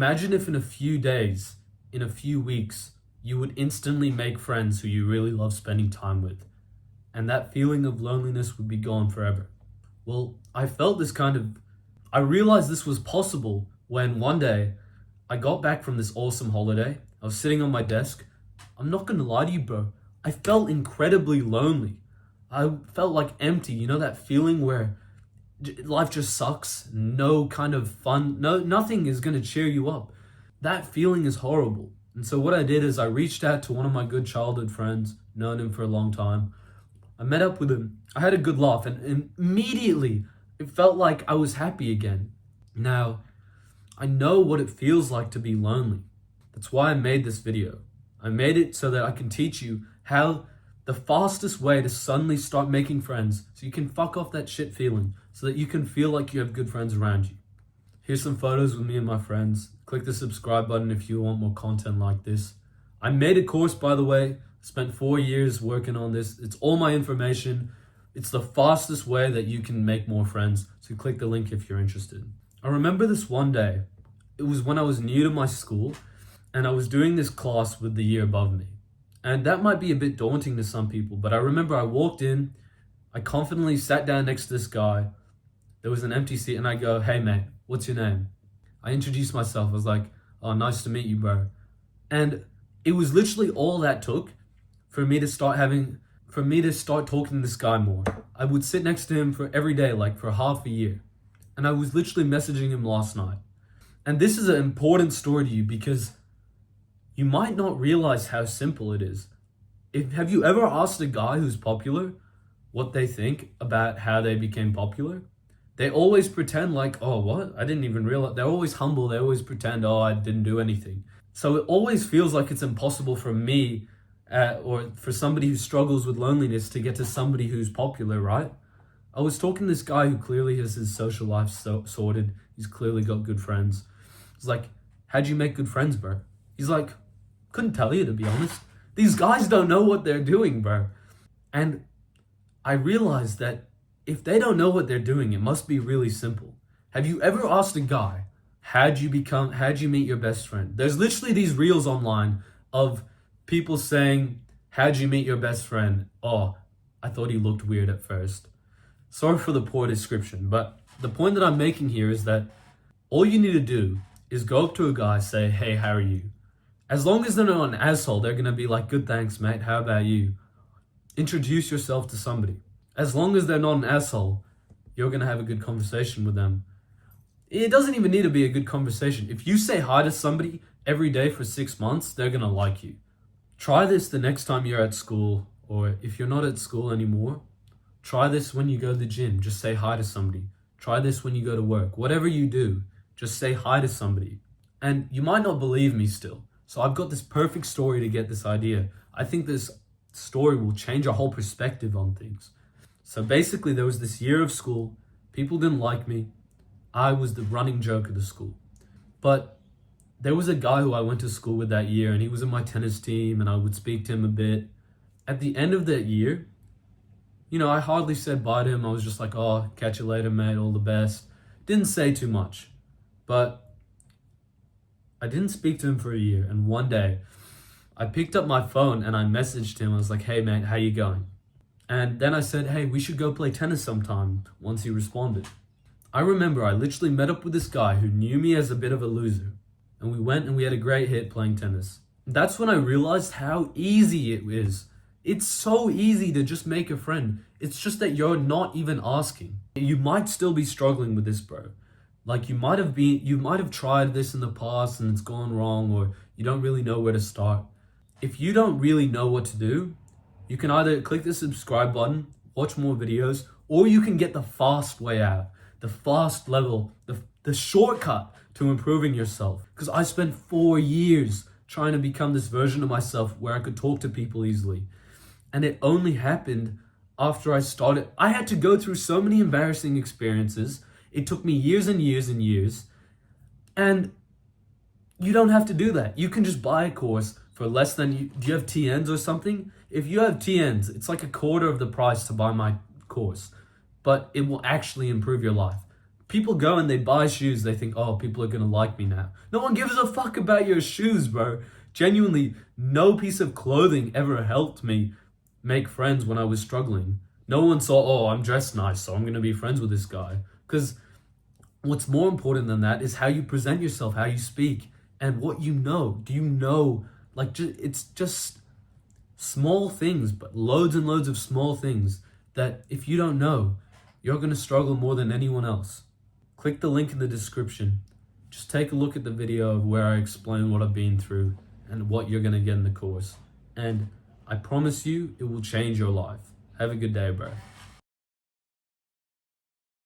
Imagine if in a few days, in a few weeks, you would instantly make friends who you really love spending time with, and that feeling of loneliness would be gone forever. Well, I realized this was possible when one day I got back from this awesome holiday. I was sitting on my desk. I'm not gonna lie to you, bro. I felt incredibly lonely. I felt like empty. You know that feeling where life just sucks? No kind of fun, nothing is gonna cheer you up. That feeling is horrible. And so what I did is I reached out to one of my good childhood friends, known him for a long time. I met up with him. I had a good laugh, and immediately it felt like I was happy again. Now, I know what it feels like to be lonely. That's why I made this video. I made it so that I can teach you how the fastest way to suddenly start making friends so you can fuck off that shit feeling, so that you can feel like you have good friends around you. Here's some photos with me and my friends. Click the subscribe button if you want more content like this. I made a course, by the way. Spent 4 years working on this. It's all my information. It's the fastest way that you can make more friends. So click the link if you're interested. I remember this one day. It was when I was new to my school and I was doing this class with the year above me. And that might be a bit daunting to some people, but I remember I walked in, I confidently sat down next to this guy. There was an empty seat and I go, "Hey mate, what's your name?" I introduced myself. I was like, "Oh, nice to meet you, bro." And it was literally all that took for me to start talking to this guy more. I would sit next to him for every day, like for half a year. And I was literally messaging him last night. And this is an important story to you because you might not realize how simple it is. Have you ever asked a guy who's popular what they think about how they became popular? They always pretend like, "Oh, what? I didn't even realize." They're always humble. They always pretend, "Oh, I didn't do anything." So it always feels like it's impossible for me or for somebody who struggles with loneliness to get to somebody who's popular, right? I was talking to this guy who clearly has his social life sorted. He's clearly got good friends. It's like, "How'd you make good friends, bro?" He's like, "Couldn't tell you, to be honest." These guys don't know what they're doing, bro. And I realized that if they don't know what they're doing, it must be really simple. Have you ever asked a guy, how'd you meet your best friend? There's literally these reels online of people saying, "How'd you meet your best friend?" "Oh, I thought he looked weird at first." Sorry for the poor description, but the point that I'm making here is that all you need to do is go up to a guy, say, "Hey, how are you?" As long as they're not an asshole, they're gonna be like, "Good, thanks, mate. How about you?" Introduce yourself to somebody. As long as they're not an asshole, you're gonna have a good conversation with them. It doesn't even need to be a good conversation. If you say hi to somebody every day for 6 months, they're gonna like you. Try this the next time you're at school, or if you're not at school anymore, try this when you go to the gym. Just say hi to somebody. Try this when you go to work. Whatever you do, just say hi to somebody. And you might not believe me still. So I've got this perfect story to get this idea. I think this story will change your whole perspective on things. So basically, there was this year of school. People didn't like me. I was the running joke of the school. But there was a guy who I went to school with that year, and he was in my tennis team, and I would speak to him a bit. At the end of that year, I hardly said bye to him. I was just like, "Oh, catch you later, mate, all the best." Didn't say too much. But I didn't speak to him for a year, and one day, I picked up my phone and I messaged him. I was like, "Hey, mate, how you going?" And then I said, "Hey, we should go play tennis sometime," once he responded. I remember I literally met up with this guy who knew me as a bit of a loser. And we went and we had a great hit playing tennis. That's when I realized how easy it is. It's so easy to just make a friend. It's just that you're not even asking. You might still be struggling with this, bro. Like you might have tried this in the past and it's gone wrong, or you don't really know where to start. If you don't really know what to do, you can either click the subscribe button, watch more videos, or you can get the fast way out, the fast level, the shortcut to improving yourself. Because I spent 4 years trying to become this version of myself where I could talk to people easily. And it only happened after I started. I had to go through so many embarrassing experiences. It took me years and years and years. And you don't have to do that. You can just buy a course for less than, do you have TNs or something? If you have TNs, it's like a quarter of the price to buy my course, but it will actually improve your life. People go and they buy shoes, they think, oh, people are gonna like me now. No one gives a fuck about your shoes, bro. Genuinely, no piece of clothing ever helped me make friends when I was struggling. No one saw, oh, I'm dressed nice, so I'm gonna be friends with this guy. Because what's more important than that is how you present yourself, how you speak, and what you know. Do you know? Like, it's just small things, but loads and loads of small things that if you don't know, you're gonna struggle more than anyone else. Click the link in the description. Just take a look at the video of where I explain what I've been through and what you're gonna get in the course. And I promise you, it will change your life. Have a good day, bro.